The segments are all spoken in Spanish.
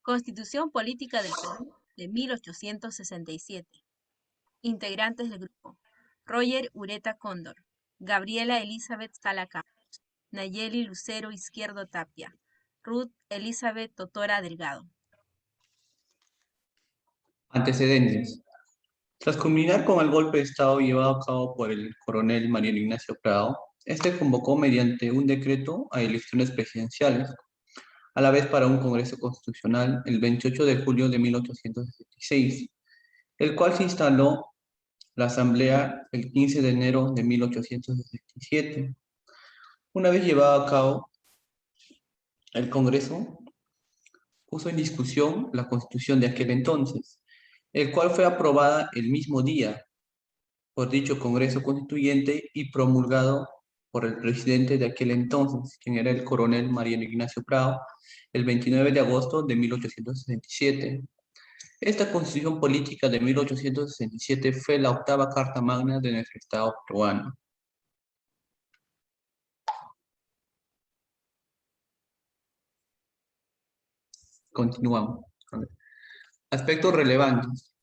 Constitución Política del Perú de 1867. Integrantes del grupo: Roger Ureta Cóndor, Gabriela Elizabeth Scala Campos, Nayeli Lucero Izquierdo Tapia, Ruth Elizabeth Totora Delgado. Antecedentes. Tras culminar con el golpe de Estado llevado a cabo por el coronel Mariano Ignacio Prado, este convocó mediante un decreto a elecciones presidenciales, a la vez para un Congreso Constitucional el 28 de julio de 1866, el cual se instaló la Asamblea el 15 de enero de 1867. Una vez llevado a cabo el Congreso, puso en discusión la Constitución de aquel entonces, el cual fue aprobada el mismo día por dicho Congreso Constituyente y promulgado por el presidente de aquel entonces, quien era el coronel Mariano Ignacio Prado, el 29 de agosto de 1867. Esta Constitución Política de 1867 fue la octava Carta Magna de nuestro Estado peruano. Continuamos. Aspectos relevantes.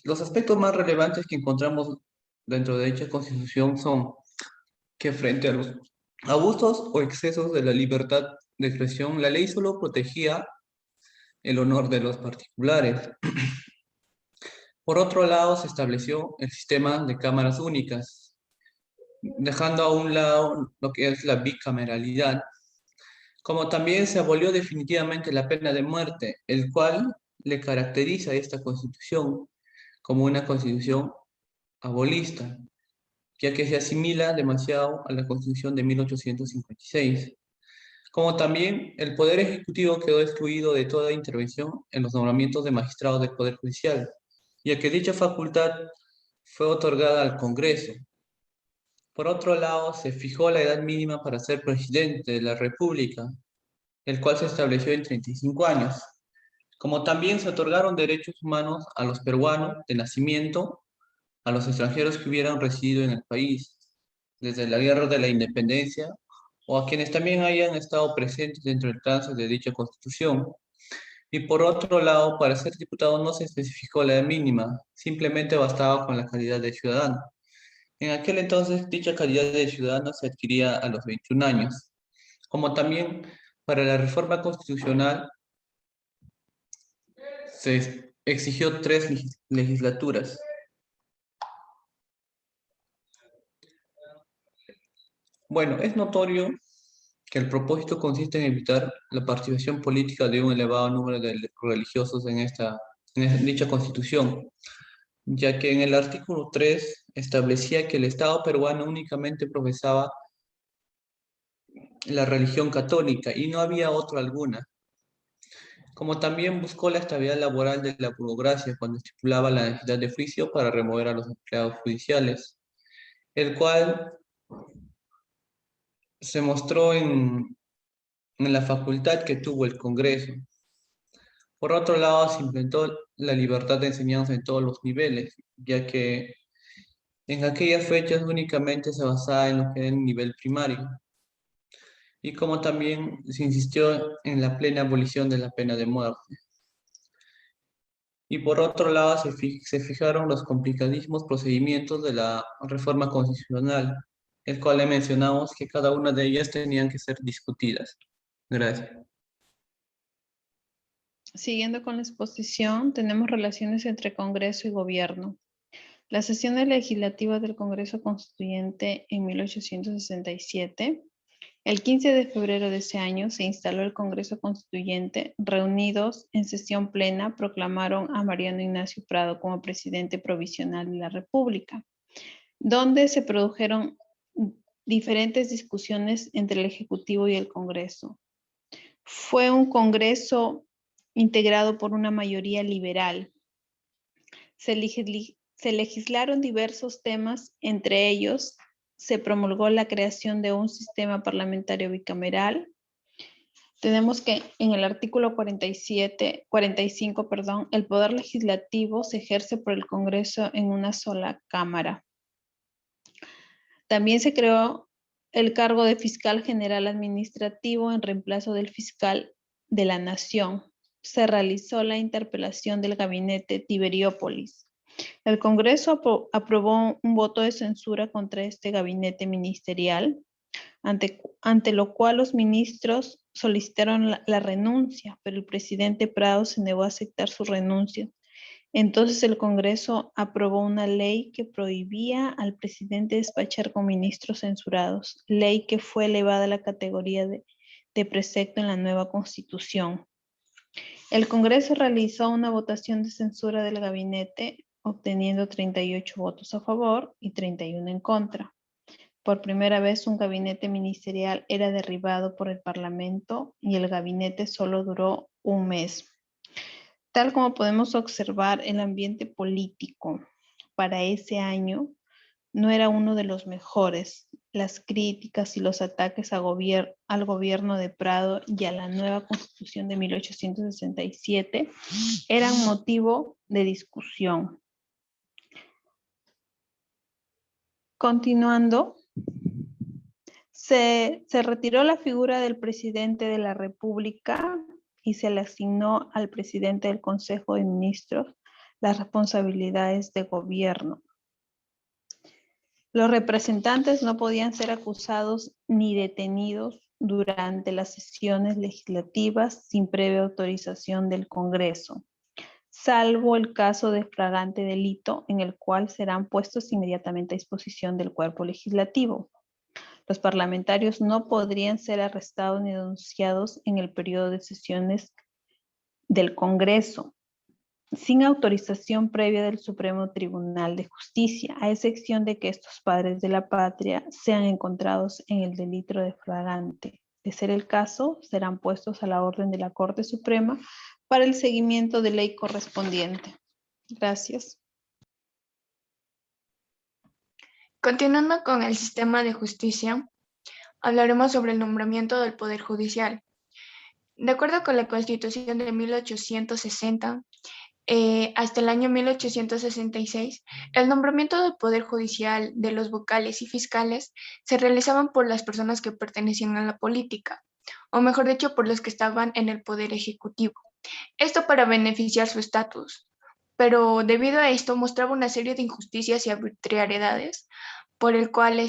Los aspectos más relevantes que encontramos dentro de dicha Constitución son que frente a los abusos o excesos de la libertad de expresión, la ley solo protegía el honor de los particulares. Por otro lado, se estableció el sistema de cámaras únicas, dejando a un lado lo que es la bicameralidad, como también se abolió definitivamente la pena de muerte, el cual le caracteriza a esta Constitución como una Constitución abolista, ya que se asimila demasiado a la Constitución de 1856. Como también el Poder Ejecutivo quedó excluido de toda intervención en los nombramientos de magistrados del Poder Judicial, ya que dicha facultad fue otorgada al Congreso. Por otro lado, se fijó la edad mínima para ser presidente de la República, el cual se estableció en 35 años. Como también se otorgaron derechos humanos a los peruanos de nacimiento, a los extranjeros que hubieran residido en el país desde la Guerra de la Independencia o a quienes también hayan estado presentes dentro del trance de dicha Constitución. Y por otro lado, para ser diputado no se especificó la edad mínima, simplemente bastaba con la calidad de ciudadano. En aquel entonces, dicha calidad de ciudadano se adquiría a los 21 años. Como también para la reforma constitucional se exigió 3 legislaturas. Bueno, es notorio que el propósito consiste en evitar la participación política de un elevado número de religiosos en dicha constitución, ya que en el artículo 3 establecía que el Estado peruano únicamente profesaba la religión católica y no había otra alguna, como también buscó la estabilidad laboral de la burocracia cuando estipulaba la necesidad de juicio para remover a los empleados judiciales, el cual se mostró en la facultad que tuvo el Congreso. Por otro lado, se implementó la libertad de enseñanza en todos los niveles, ya que en aquellas fechas únicamente se basaba en lo que era el nivel primario, y como también se insistió en la plena abolición de la pena de muerte. Y por otro lado, se fijaron los complicadísimos procedimientos de la reforma constitucional, el cual le mencionamos que cada una de ellas tenían que ser discutidas. Gracias. Siguiendo con la exposición, tenemos relaciones entre Congreso y Gobierno. Las sesiones legislativas del Congreso Constituyente en 1867. El 15 de febrero de ese año se instaló el Congreso Constituyente. Reunidos en sesión plena, proclamaron a Mariano Ignacio Prado como presidente provisional de la República, donde se produjeron diferentes discusiones entre el Ejecutivo y el Congreso. Fue un Congreso integrado por una mayoría liberal. Se legislaron diversos temas, entre ellos se promulgó la creación de un sistema parlamentario bicameral. Tenemos que en el artículo 45, el poder legislativo se ejerce por el Congreso en una sola cámara. También se creó el cargo de fiscal general administrativo en reemplazo del fiscal de la Nación. Se realizó la interpelación del gabinete Tiberiópolis. El Congreso aprobó un voto de censura contra este gabinete ministerial, ante lo cual los ministros solicitaron la renuncia, pero el presidente Prado se negó a aceptar su renuncia. Entonces el Congreso aprobó una ley que prohibía al presidente despachar con ministros censurados, ley que fue elevada a la categoría de precepto en la nueva Constitución. El Congreso realizó una votación de censura del gabinete, obteniendo 38 votos a favor y 31 en contra. Por primera vez, un gabinete ministerial era derribado por el Parlamento y el gabinete solo duró un mes. Tal como podemos observar, el ambiente político para ese año no era uno de los mejores. Las críticas y los ataques al gobierno de Prado y a la nueva Constitución de 1867 eran motivo de discusión. Continuando, se retiró la figura del presidente de la República y se le asignó al presidente del Consejo de Ministros las responsabilidades de gobierno. Los representantes no podían ser acusados ni detenidos durante las sesiones legislativas sin previa autorización del Congreso, salvo el caso de flagrante delito en el cual serán puestos inmediatamente a disposición del cuerpo legislativo. Los parlamentarios no podrían ser arrestados ni denunciados en el periodo de sesiones del Congreso, sin autorización previa del Supremo Tribunal de Justicia, a excepción de que estos padres de la patria sean encontrados en el delito de flagrante. De ser el caso, serán puestos a la orden de la Corte Suprema para el seguimiento de ley correspondiente. Gracias. Continuando con el sistema de justicia, hablaremos sobre el nombramiento del Poder Judicial. De acuerdo con la Constitución de 1860, hasta el año 1866, el nombramiento del Poder Judicial, de los vocales y fiscales, se realizaban por las personas que pertenecían a la política, o mejor dicho, por los que estaban en el Poder Ejecutivo. Esto para beneficiar su estatus. Pero debido a esto mostraba una serie de injusticias y arbitrariedades, por el cual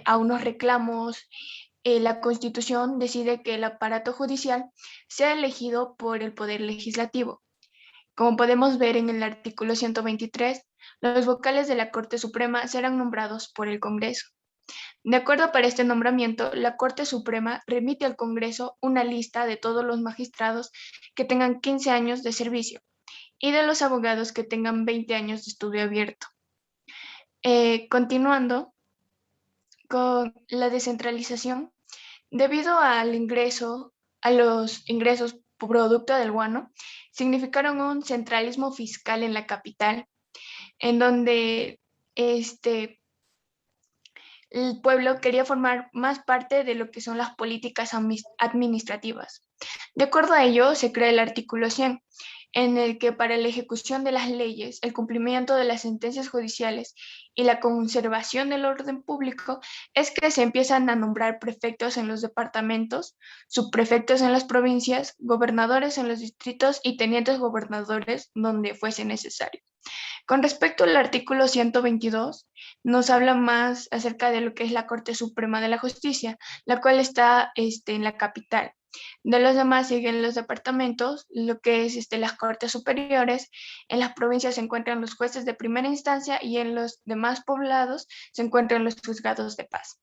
a unos reclamos, la Constitución decide que el aparato judicial sea elegido por el Poder Legislativo. Como podemos ver en el artículo 123, los vocales de la Corte Suprema serán nombrados por el Congreso. De acuerdo para este nombramiento, la Corte Suprema remite al Congreso una lista de todos los magistrados que tengan 15 años de servicio y de los abogados que tengan 20 años de estudio abierto. Continuando con la descentralización, debido a los ingresos producto del guano, significaron un centralismo fiscal en la capital, en donde el pueblo quería formar más parte de lo que son las políticas administrativas. De acuerdo a ello, se crea el artículo 100, en el que para la ejecución de las leyes, el cumplimiento de las sentencias judiciales y la conservación del orden público es que se empiezan a nombrar prefectos en los departamentos, subprefectos en las provincias, gobernadores en los distritos y tenientes gobernadores donde fuese necesario. Con respecto al artículo 122, nos habla más acerca de lo que es la Corte Suprema de la Justicia, la cual está en la capital. De los demás siguen los departamentos, lo que es las cortes superiores. En las provincias se encuentran los jueces de primera instancia y en los demás poblados se encuentran los juzgados de paz.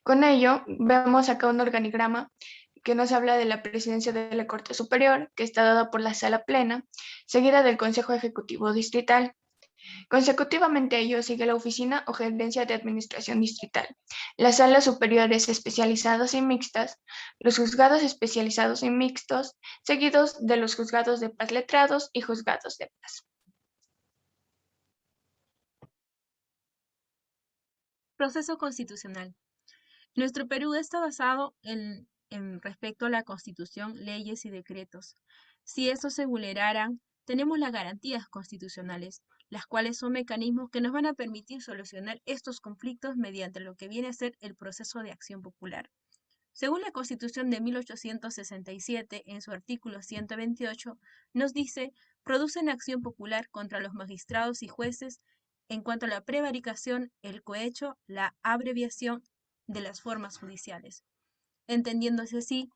Con ello, vemos acá un organigrama que nos habla de la presidencia de la Corte Superior, que está dada por la Sala Plena, seguida del Consejo Ejecutivo Distrital. Consecutivamente a ello sigue la Oficina o Gerencia de Administración Distrital, las salas superiores especializadas y mixtas, los juzgados especializados y mixtos, seguidos de los juzgados de paz letrados y juzgados de paz. Proceso constitucional. Nuestro Perú está basado en respecto a la Constitución, leyes y decretos. Si estos se vulneraran, tenemos las garantías constitucionales, las cuales son mecanismos que nos van a permitir solucionar estos conflictos mediante lo que viene a ser el proceso de acción popular. Según la Constitución de 1867, en su artículo 128, nos dice, producen acción popular contra los magistrados y jueces en cuanto a la prevaricación, el cohecho, la abreviación de las formas judiciales. Entendiéndose así,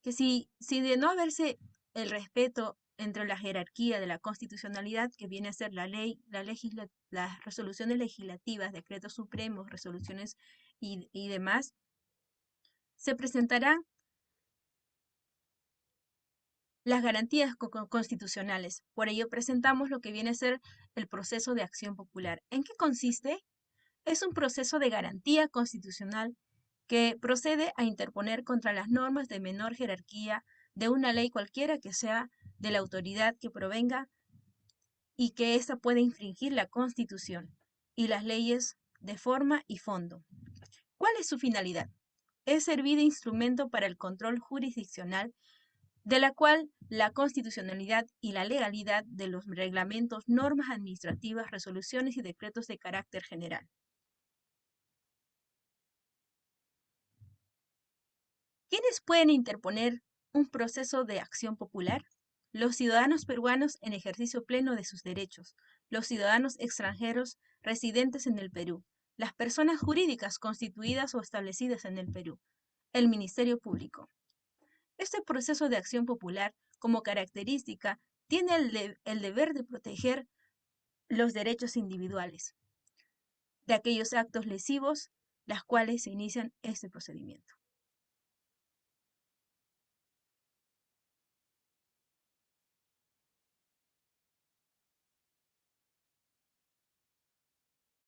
que si de no haberse el respeto entre la jerarquía de la constitucionalidad, que viene a ser la ley, las resoluciones legislativas, decretos supremos, resoluciones y demás, se presentarán las garantías constitucionales. Por ello presentamos lo que viene a ser el proceso de acción popular. ¿En qué consiste? Es un proceso de garantía constitucional que procede a interponer contra las normas de menor jerarquía de una ley cualquiera que sea de la autoridad que provenga y que ésta pueda infringir la Constitución y las leyes de forma y fondo. ¿Cuál es su finalidad? Es servir de instrumento para el control jurisdiccional, de la cual la constitucionalidad y la legalidad de los reglamentos, normas administrativas, resoluciones y decretos de carácter general. ¿Quiénes pueden interponer un proceso de acción popular? Los ciudadanos peruanos en ejercicio pleno de sus derechos, los ciudadanos extranjeros residentes en el Perú, las personas jurídicas constituidas o establecidas en el Perú, el Ministerio Público. Este proceso de acción popular, como característica, tiene el deber de proteger los derechos individuales de aquellos actos lesivos, las cuales se inician este procedimiento.